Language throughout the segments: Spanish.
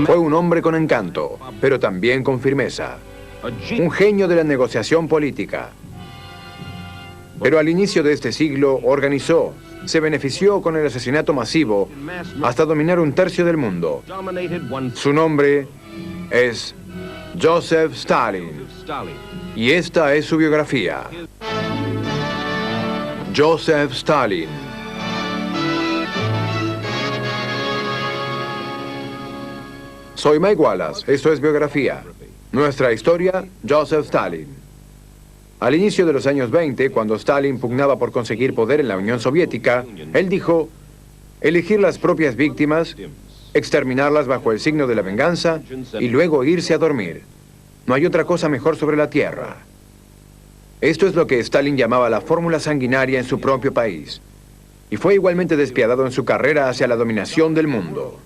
Fue un hombre con encanto, pero también con firmeza. Un genio de la negociación política. Pero al inicio de este siglo organizó, se benefició con el asesinato masivo hasta dominar un tercio del mundo. Su nombre es Joseph Stalin. Y esta es su biografía. Joseph Stalin. Soy Mike Wallace, esto es Biografía. Nuestra historia, Joseph Stalin. Al inicio de los años 20, cuando Stalin pugnaba por conseguir poder en la Unión Soviética, él dijo, elegir las propias víctimas, exterminarlas bajo el signo de la venganza y luego irse a dormir. No hay otra cosa mejor sobre la tierra. Esto es lo que Stalin llamaba la fórmula sanguinaria en su propio país. Y fue igualmente despiadado en su carrera hacia la dominación del mundo.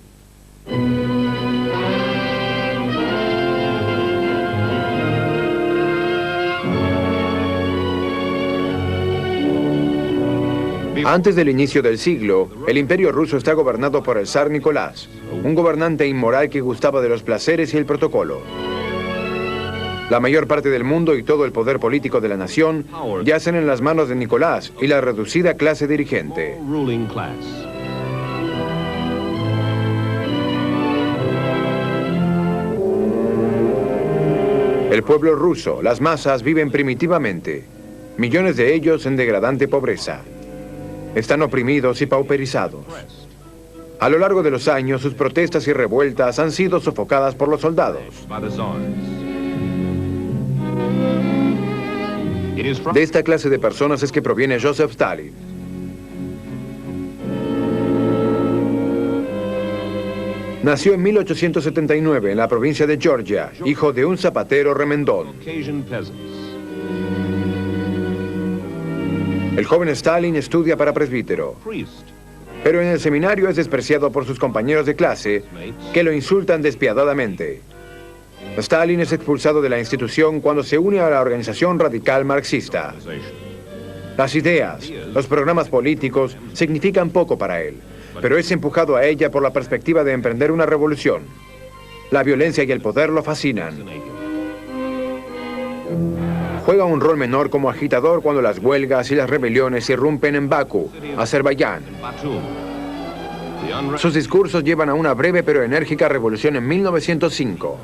Antes del inicio del siglo, el imperio ruso está gobernado por el zar Nicolás, un gobernante inmoral que gustaba de los placeres y el protocolo. La mayor parte del mundo y todo el poder político de la nación yacen en las manos de Nicolás y la reducida clase dirigente. El pueblo ruso, las masas, viven primitivamente. Millones de ellos en degradante pobreza. Están oprimidos y pauperizados. A lo largo de los años, sus protestas y revueltas han sido sofocadas por los soldados. De esta clase de personas es que proviene Joseph Stalin. Nació en 1879 en la provincia de Georgia, hijo de un zapatero remendón. El joven Stalin estudia para presbítero, pero en el seminario es despreciado por sus compañeros de clase, que lo insultan despiadadamente. Stalin es expulsado de la institución cuando se une a la organización radical marxista. Las ideas, los programas políticos significan poco para él, pero es empujado a ella por la perspectiva de emprender una revolución. La violencia y el poder lo fascinan. Juega un rol menor como agitador cuando las huelgas y las rebeliones irrumpen en Bakú, Azerbaiyán. Sus discursos llevan a una breve pero enérgica revolución en 1905.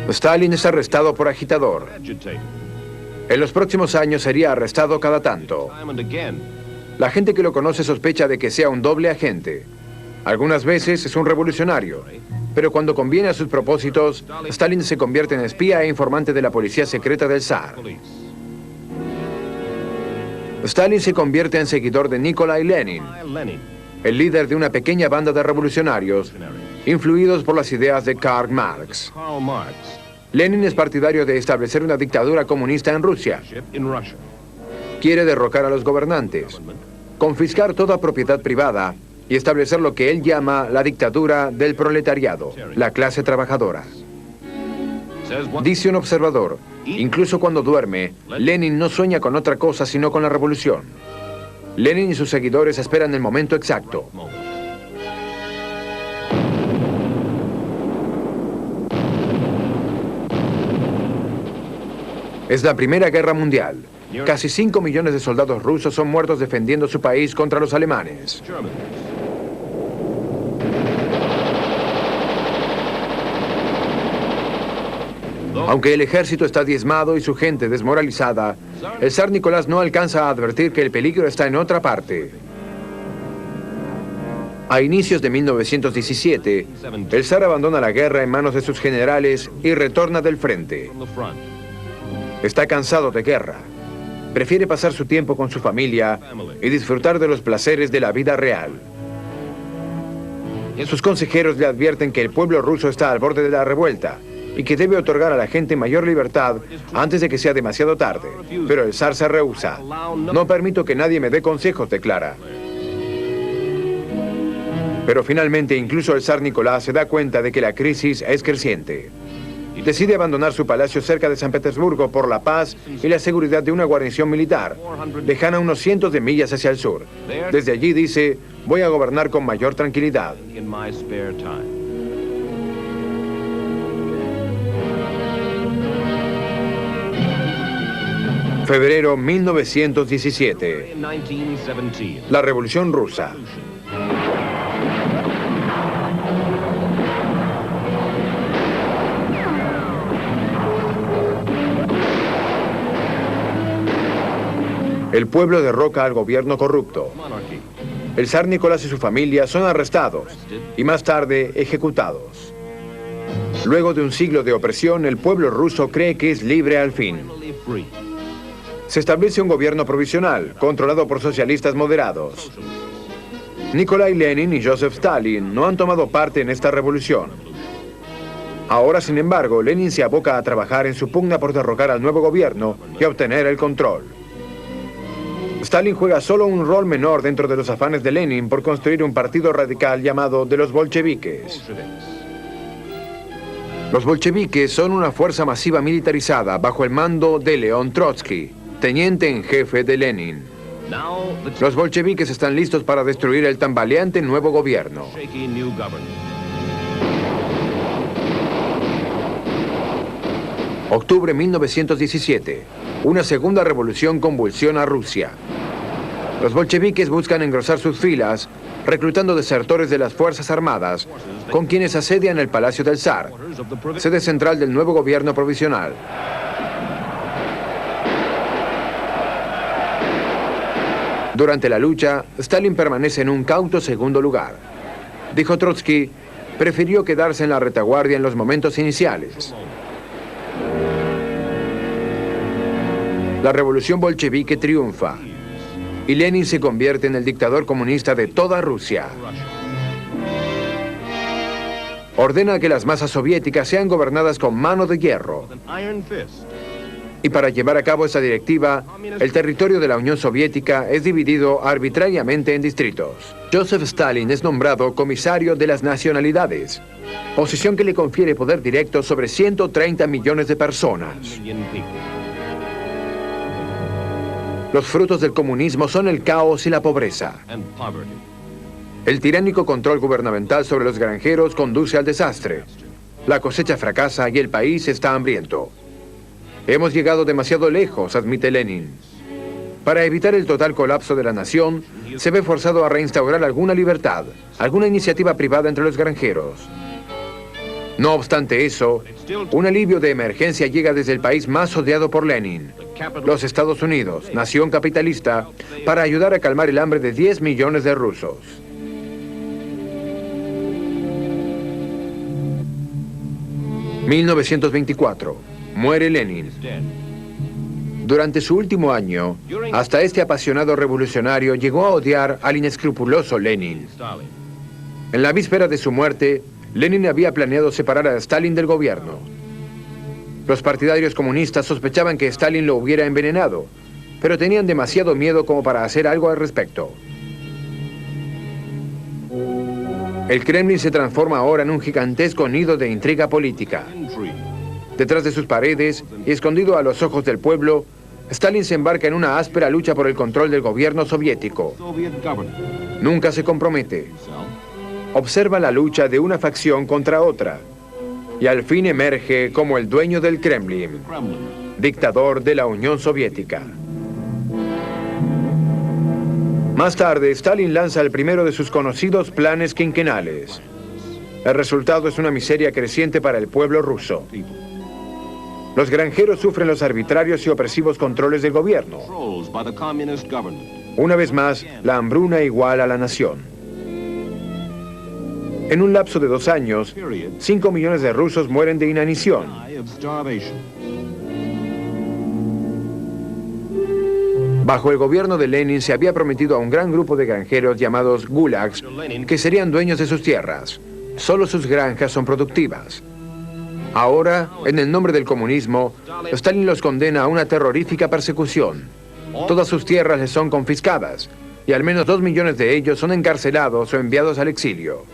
Stalin es arrestado por agitador. En los próximos años sería arrestado cada tanto. La gente que lo conoce sospecha de que sea un doble agente. Algunas veces es un revolucionario, pero cuando conviene a sus propósitos, Stalin se convierte en espía e informante de la policía secreta del zar. Stalin se convierte en seguidor de Nikolai Lenin, el líder de una pequeña banda de revolucionarios, influidos por las ideas de Karl Marx. Lenin es partidario de establecer una dictadura comunista en Rusia. Quiere derrocar a los gobernantes, confiscar toda propiedad privada y establecer lo que él llama la dictadura del proletariado, la clase trabajadora. Dice un observador, incluso cuando duerme, Lenin no sueña con otra cosa sino con la revolución. Lenin y sus seguidores esperan el momento exacto. Es la Primera Guerra Mundial. Casi 5 millones de soldados rusos son muertos defendiendo su país contra los alemanes. Aunque el ejército está diezmado y su gente desmoralizada, el zar Nicolás no alcanza a advertir que el peligro está en otra parte. A inicios de 1917, el zar abandona la guerra en manos de sus generales y retorna del frente. Está cansado de guerra. Prefiere pasar su tiempo con su familia y disfrutar de los placeres de la vida real. Sus consejeros le advierten que el pueblo ruso está al borde de la revuelta y que debe otorgar a la gente mayor libertad antes de que sea demasiado tarde. Pero el zar se rehúsa. No permito que nadie me dé consejos, declara. Pero finalmente incluso el zar Nicolás se da cuenta de que la crisis es creciente. Decide abandonar su palacio cerca de San Petersburgo por la paz y la seguridad de una guarnición militar, lejana unos cientos de millas hacia el sur. Desde allí dice, voy a gobernar con mayor tranquilidad. Febrero 1917. La Revolución Rusa. El pueblo derroca al gobierno corrupto. El zar Nicolás y su familia son arrestados y más tarde ejecutados. Luego de un siglo de opresión, el pueblo ruso cree que es libre al fin. Se establece un gobierno provisional, controlado por socialistas moderados. Nikolai Lenin y Joseph Stalin no han tomado parte en esta revolución. Ahora, sin embargo, Lenin se aboca a trabajar en su pugna por derrocar al nuevo gobierno y obtener el control. Stalin juega solo un rol menor dentro de los afanes de Lenin por construir un partido radical llamado de los bolcheviques. Los bolcheviques son una fuerza masiva militarizada bajo el mando de León Trotsky, teniente en jefe de Lenin. Los bolcheviques están listos para destruir el tambaleante nuevo gobierno. Octubre 1917. Una segunda revolución convulsiona a Rusia. Los bolcheviques buscan engrosar sus filas, reclutando desertores de las Fuerzas Armadas, con quienes asedian el Palacio del Zar, sede central del nuevo gobierno provisional. Durante la lucha, Stalin permanece en un cauto segundo lugar. Dijo Trotsky, prefirió quedarse en la retaguardia en los momentos iniciales. La revolución bolchevique triunfa y Lenin se convierte en el dictador comunista de toda Rusia. Ordena que las masas soviéticas sean gobernadas con mano de hierro. Y para llevar a cabo esa directiva, el territorio de la Unión Soviética es dividido arbitrariamente en distritos. Joseph Stalin es nombrado comisario de las nacionalidades, posición que le confiere poder directo sobre 130 millones de personas. Los frutos del comunismo son el caos y la pobreza. El tiránico control gubernamental sobre los granjeros conduce al desastre. La cosecha fracasa y el país está hambriento. Hemos llegado demasiado lejos, admite Lenin. Para evitar el total colapso de la nación, se ve forzado a reinstaurar alguna libertad, alguna iniciativa privada entre los granjeros. No obstante eso, un alivio de emergencia llega desde el país más odiado por Lenin, los Estados Unidos, nación capitalista, para ayudar a calmar el hambre de 10 millones de rusos. ...1924... muere Lenin. Durante su último año, hasta este apasionado revolucionario llegó a odiar al inescrupuloso Lenin. En la víspera de su muerte, Lenin había planeado separar a Stalin del gobierno. Los partidarios comunistas sospechaban que Stalin lo hubiera envenenado, pero tenían demasiado miedo como para hacer algo al respecto. El Kremlin se transforma ahora en un gigantesco nido de intriga política. Detrás de sus paredes y escondido a los ojos del pueblo, Stalin se embarca en una áspera lucha por el control del gobierno soviético. Nunca se compromete. Observa la lucha de una facción contra otra y al fin emerge como el dueño del Kremlin, dictador de la Unión Soviética. Más tarde, Stalin lanza el primero de sus conocidos planes quinquenales. El resultado es una miseria creciente para el pueblo ruso. Los granjeros sufren los arbitrarios y opresivos controles del gobierno. Una vez más, la hambruna iguala a la nación. En un lapso de 2 años, 5 millones de rusos mueren de inanición. Bajo el gobierno de Lenin se había prometido a un gran grupo de granjeros llamados gulags que serían dueños de sus tierras. Solo sus granjas son productivas. Ahora, en el nombre del comunismo, Stalin los condena a una terrorífica persecución. Todas sus tierras les son confiscadas y al menos 2 millones de ellos son encarcelados o enviados al exilio.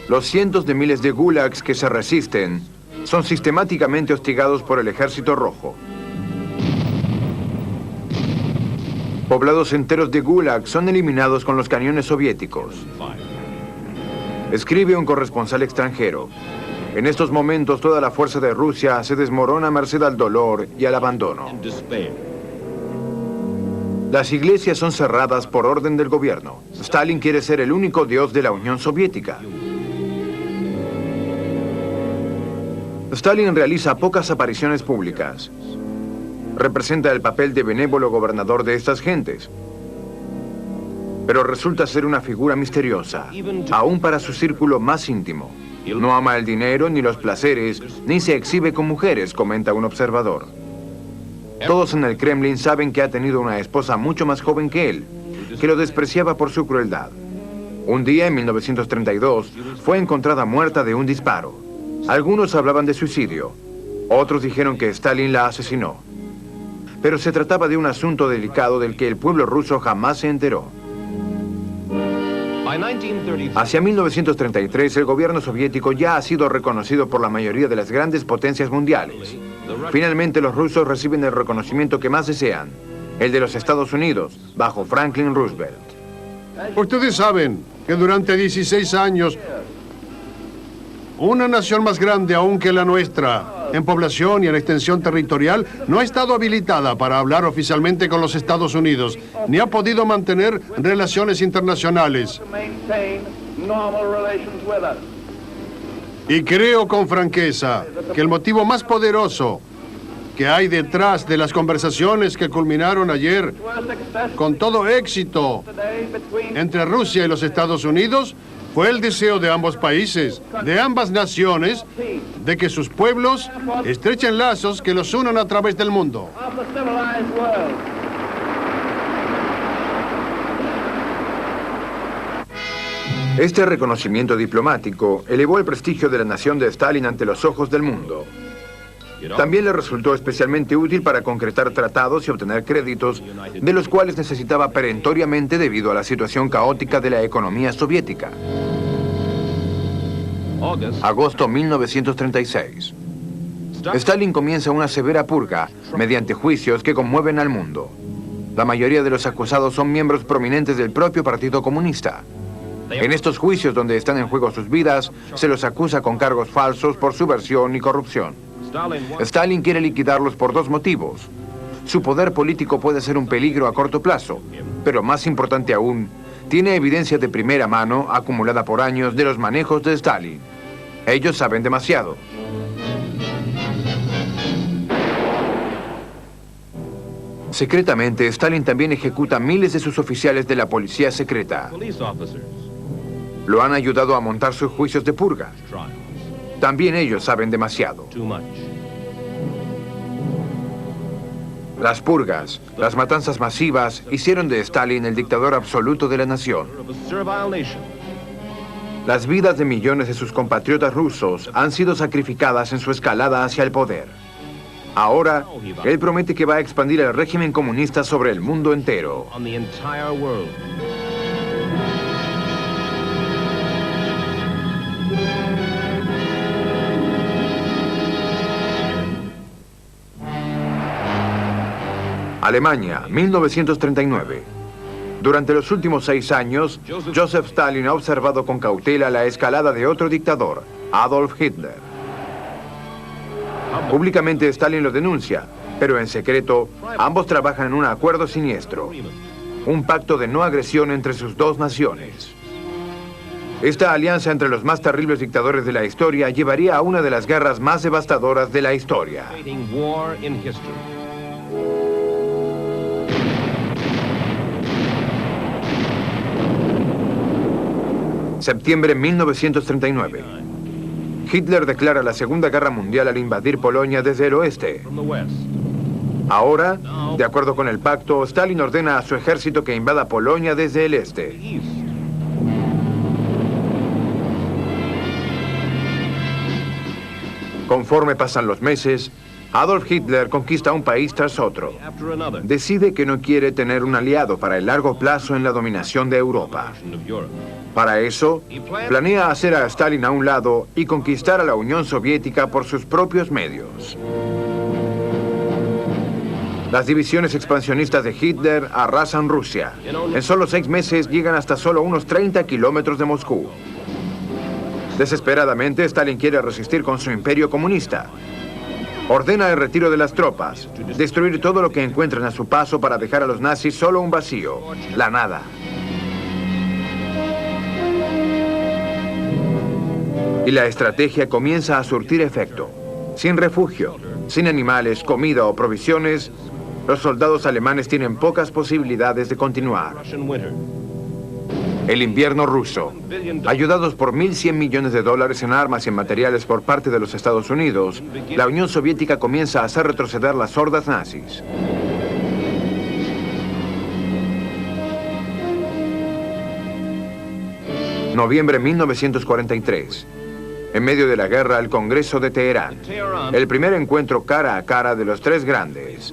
Los cientos de miles de gulags que se resisten son sistemáticamente hostigados por el Ejército Rojo. Poblados enteros de gulags son eliminados con los cañones soviéticos. Escribe un corresponsal extranjero. En estos momentos toda la fuerza de Rusia se desmorona a merced al dolor y al abandono. Las iglesias son cerradas por orden del gobierno. Stalin quiere ser el único dios de la Unión Soviética. Stalin realiza pocas apariciones públicas. Representa el papel de benévolo gobernador de estas gentes. Pero resulta ser una figura misteriosa, aún para su círculo más íntimo. No ama el dinero ni los placeres, ni se exhibe con mujeres, comenta un observador. Todos en el Kremlin saben que ha tenido una esposa mucho más joven que él, que lo despreciaba por su crueldad. Un día, en 1932, fue encontrada muerta de un disparo. Algunos hablaban de suicidio. Otros dijeron que Stalin la asesinó. Pero se trataba de un asunto delicado del que el pueblo ruso jamás se enteró. Hacia 1933, el gobierno soviético ya ha sido reconocido por la mayoría de las grandes potencias mundiales. Finalmente, los rusos reciben el reconocimiento que más desean, el de los Estados Unidos, bajo Franklin Roosevelt. Ustedes saben que durante 16 años, una nación más grande aún que la nuestra, en población y en extensión territorial, no ha estado habilitada para hablar oficialmente con los Estados Unidos, ni ha podido mantener relaciones internacionales. Y creo con franqueza que el motivo más poderoso que hay detrás de las conversaciones que culminaron ayer con todo éxito entre Rusia y los Estados Unidos fue el deseo de ambos países, de ambas naciones, de que sus pueblos estrechen lazos que los unan a través del mundo. Este reconocimiento diplomático elevó el prestigio de la nación de Stalin ante los ojos del mundo. También le resultó especialmente útil para concretar tratados y obtener créditos, de los cuales necesitaba perentoriamente debido a la situación caótica de la economía soviética. Agosto 1936. Stalin comienza una severa purga mediante juicios que conmueven al mundo. La mayoría de los acusados son miembros prominentes del propio Partido Comunista. En estos juicios, donde están en juego sus vidas, se los acusa con cargos falsos por subversión y corrupción. Stalin quiere liquidarlos por 2 motivos. Su poder político puede ser un peligro a corto plazo, pero más importante aún, tiene evidencia de primera mano, acumulada por años, de los manejos de Stalin. Ellos saben demasiado. Secretamente, Stalin también ejecuta miles de sus oficiales de la policía secreta. Lo han ayudado a montar sus juicios de purga. También ellos saben demasiado. Las purgas, las matanzas masivas, hicieron de Stalin el dictador absoluto de la nación. Las vidas de millones de sus compatriotas rusos han sido sacrificadas en su escalada hacia el poder. Ahora, él promete que va a expandir el régimen comunista sobre el mundo entero. Alemania, 1939. Durante los últimos 6 años, Joseph Stalin ha observado con cautela la escalada de otro dictador, Adolf Hitler. Públicamente Stalin lo denuncia, pero en secreto, ambos trabajan en un acuerdo siniestro, un pacto de no agresión entre sus 2 naciones. Esta alianza entre los más terribles dictadores de la historia llevaría a una de las guerras más devastadoras de la historia. Septiembre 1939. Hitler declara la Segunda Guerra Mundial al invadir Polonia desde el oeste. Ahora, de acuerdo con el pacto, Stalin ordena a su ejército que invada Polonia desde el este. Conforme pasan los meses, Adolf Hitler conquista un país tras otro. Decide que no quiere tener un aliado para el largo plazo en la dominación de Europa. Para eso, planea hacer a Stalin a un lado y conquistar a la Unión Soviética por sus propios medios. Las divisiones expansionistas de Hitler arrasan Rusia. En solo 6 meses llegan hasta solo unos 30 kilómetros de Moscú. Desesperadamente, Stalin quiere resistir con su imperio comunista. Ordena el retiro de las tropas, destruir todo lo que encuentren a su paso para dejar a los nazis solo un vacío, la nada. Y la estrategia comienza a surtir efecto. Sin refugio, sin animales, comida o provisiones, los soldados alemanes tienen pocas posibilidades de continuar. El invierno ruso. Ayudados por $1.100 millones en armas y en materiales por parte de los Estados Unidos, la Unión Soviética comienza a hacer retroceder las hordas nazis. Noviembre 1943. En medio de la guerra, el Congreso de Teherán. El primer encuentro cara a cara de los 3 grandes.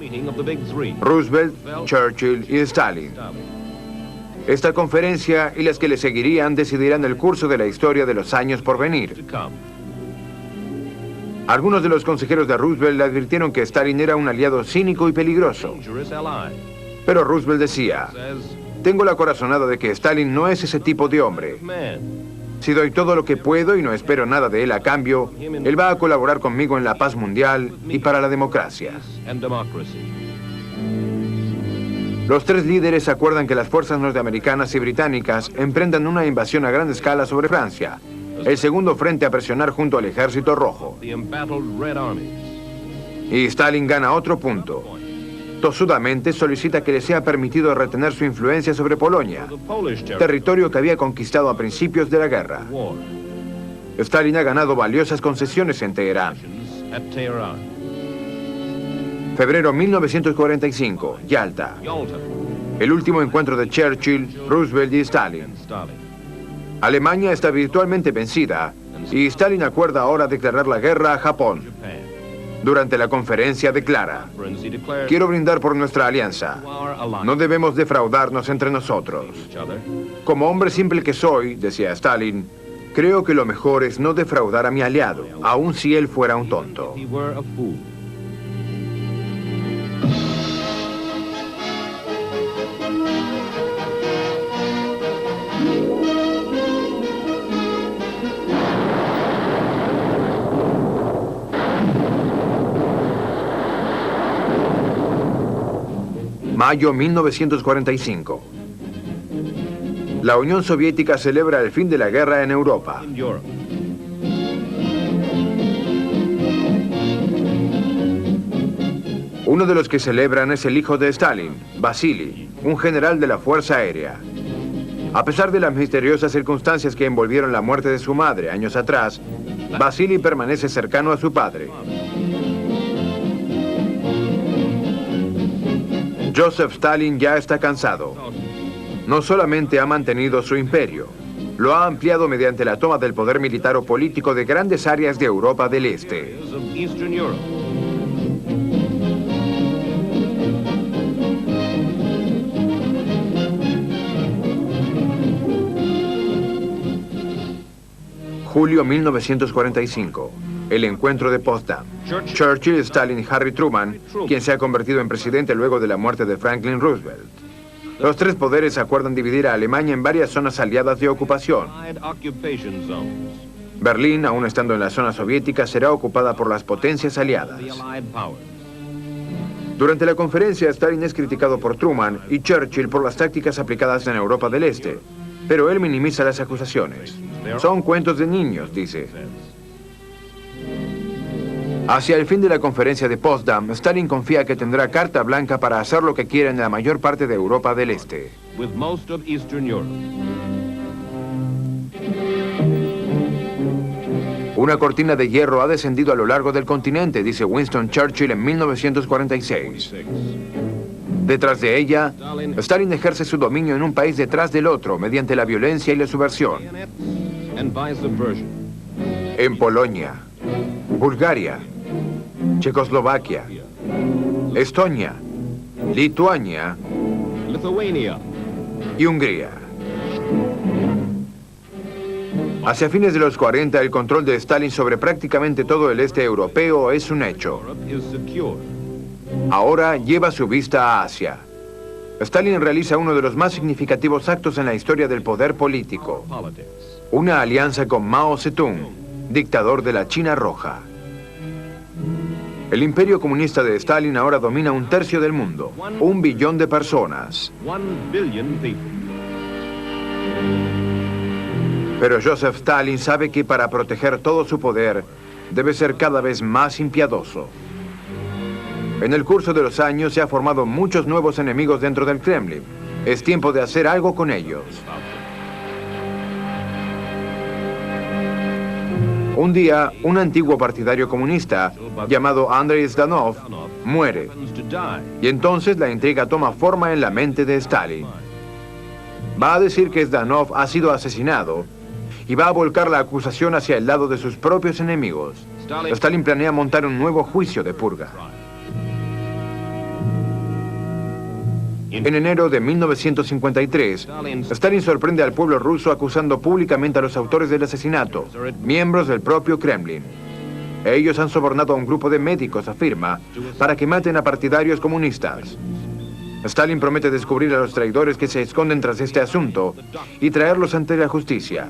Roosevelt, Churchill y Stalin. Esta conferencia y las que le seguirían decidirán el curso de la historia de los años por venir. Algunos de los consejeros de Roosevelt le advirtieron que Stalin era un aliado cínico y peligroso. Pero Roosevelt decía, tengo la corazonada de que Stalin no es ese tipo de hombre. Si doy todo lo que puedo y no espero nada de él a cambio, él va a colaborar conmigo en la paz mundial y para la democracia. Los 3 líderes acuerdan que las fuerzas norteamericanas y británicas emprendan una invasión a gran escala sobre Francia, el segundo frente a presionar junto al Ejército Rojo. Y Stalin gana otro punto. Tosudamente solicita que le sea permitido retener su influencia sobre Polonia, territorio que había conquistado a principios de la guerra. Stalin ha ganado valiosas concesiones en Teherán. Febrero 1945, Yalta. El último encuentro de Churchill, Roosevelt y Stalin. Alemania está virtualmente vencida y Stalin acuerda ahora declarar la guerra a Japón. Durante la conferencia declara, quiero brindar por nuestra alianza. No debemos defraudarnos entre nosotros. Como hombre simple que soy, decía Stalin, creo que lo mejor es no defraudar a mi aliado, aun si él fuera un tonto. Mayo 1945. La Unión Soviética celebra el fin de la guerra en Europa. Uno de los que celebran es el hijo de Stalin, Vasily, un general de la Fuerza Aérea. A pesar de las misteriosas circunstancias que envolvieron la muerte de su madre años atrás, Vasily permanece cercano a su padre. Joseph Stalin ya está cansado. No solamente ha mantenido su imperio, lo ha ampliado mediante la toma del poder militar o político de grandes áreas de Europa del Este. Julio 1945. El encuentro de Potsdam. Churchill, Stalin y Harry Truman, quien se ha convertido en presidente luego de la muerte de Franklin Roosevelt. Los 3 poderes acuerdan dividir a Alemania en varias zonas aliadas de ocupación. Berlín, aún estando en la zona soviética, será ocupada por las potencias aliadas. Durante la conferencia, Stalin es criticado por Truman y Churchill por las tácticas aplicadas en Europa del Este, pero él minimiza las acusaciones. Son cuentos de niños, dice. Hacia el fin de la conferencia de Potsdam, Stalin confía que tendrá carta blanca para hacer lo que quiera en la mayor parte de Europa del Este. Una cortina de hierro ha descendido a lo largo del continente, dice Winston Churchill en 1946. Detrás de ella, Stalin ejerce su dominio en un país detrás del otro mediante la violencia y la subversión. En Polonia, Bulgaria, Checoslovaquia, Estonia, Lituania y Hungría. Hacia fines de los 40, el control de Stalin sobre prácticamente todo el este europeo es un hecho. Ahora lleva su vista a Asia. Stalin realiza uno de los más significativos actos en la historia del poder político. Una alianza con Mao Zedong, dictador de la China Roja. El imperio comunista de Stalin ahora domina un tercio del mundo, 1 billón de personas. Pero Joseph Stalin sabe que para proteger todo su poder, debe ser cada vez más impiedoso. En el curso de los años se han formado muchos nuevos enemigos dentro del Kremlin. Es tiempo de hacer algo con ellos. Un día, un antiguo partidario comunista, llamado Andrei Zhdanov, muere. Y entonces la intriga toma forma en la mente de Stalin. Va a decir que Zhdanov ha sido asesinado y va a volcar la acusación hacia el lado de sus propios enemigos. Stalin planea montar un nuevo juicio de purga. En enero de 1953, Stalin sorprende al pueblo ruso acusando públicamente a los autores del asesinato, miembros del propio Kremlin. Ellos han sobornado a un grupo de médicos, afirma, para que maten a partidarios comunistas. Stalin promete descubrir a los traidores que se esconden tras este asunto y traerlos ante la justicia.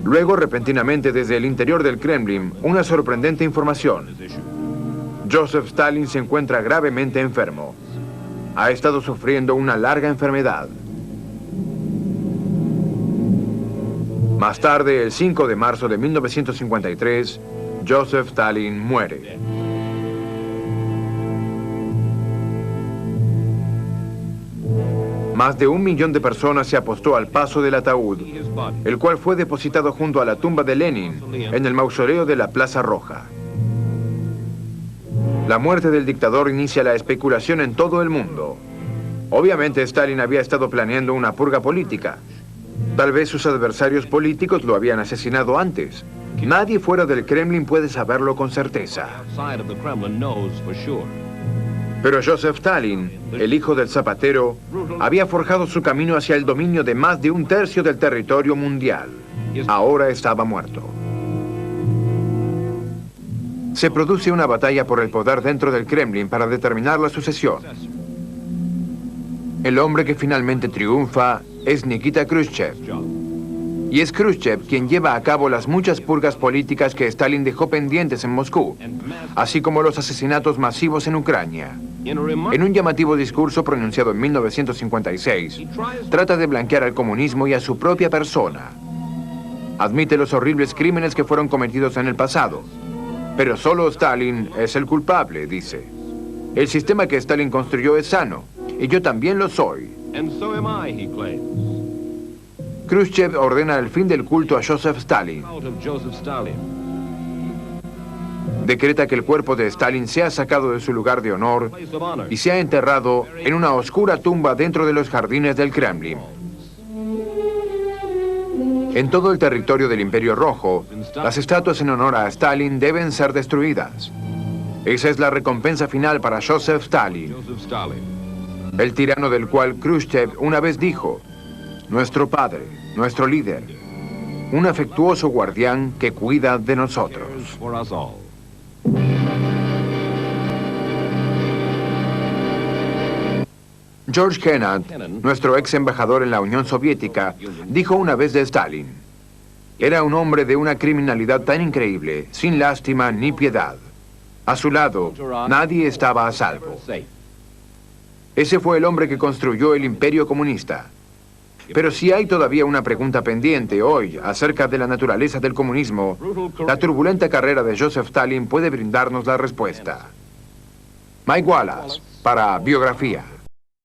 Luego, repentinamente, desde el interior del Kremlin, una sorprendente información. Joseph Stalin se encuentra gravemente enfermo. Ha estado sufriendo una larga enfermedad. Más tarde, el 5 de marzo de 1953, Joseph Stalin muere. Más de 1 millón de personas se apostó al paso del ataúd, el cual fue depositado junto a la tumba de Lenin en el mausoleo de la Plaza Roja. La muerte del dictador inicia la especulación en todo el mundo. Obviamente Stalin había estado planeando una purga política. Tal vez sus adversarios políticos lo habían asesinado antes. Nadie fuera del Kremlin puede saberlo con certeza. Pero Joseph Stalin, el hijo del zapatero, había forjado su camino hacia el dominio de más de 1/3 del territorio mundial. Ahora estaba muerto. Se produce una batalla por el poder dentro del Kremlin para determinar la sucesión. El hombre que finalmente triunfa es Nikita Khrushchev. Y es Khrushchev quien lleva a cabo las muchas purgas políticas que Stalin dejó pendientes en Moscú, así como los asesinatos masivos en Ucrania. En un llamativo discurso pronunciado en 1956, trata de blanquear al comunismo y a su propia persona. Admite los horribles crímenes que fueron cometidos en el pasado. Pero solo Stalin es el culpable, dice. El sistema que Stalin construyó es sano, y yo también lo soy. Khrushchev ordena el fin del culto a Joseph Stalin. Decreta que el cuerpo de Stalin sea sacado de su lugar de honor y sea enterrado en una oscura tumba dentro de los jardines del Kremlin. En todo el territorio del Imperio Rojo, las estatuas en honor a Stalin deben ser destruidas. Esa es la recompensa final para Joseph Stalin, el tirano del cual Khrushchev una vez dijo: nuestro padre, nuestro líder, un afectuoso guardián que cuida de nosotros. George Kennan, nuestro ex embajador en la Unión Soviética, dijo una vez de Stalin: era un hombre de una criminalidad tan increíble, sin lástima ni piedad. A su lado, nadie estaba a salvo. Ese fue el hombre que construyó el imperio comunista. Pero si hay todavía una pregunta pendiente hoy acerca de la naturaleza del comunismo, la turbulenta carrera de Joseph Stalin puede brindarnos la respuesta. Mike Wallace, para Biografía.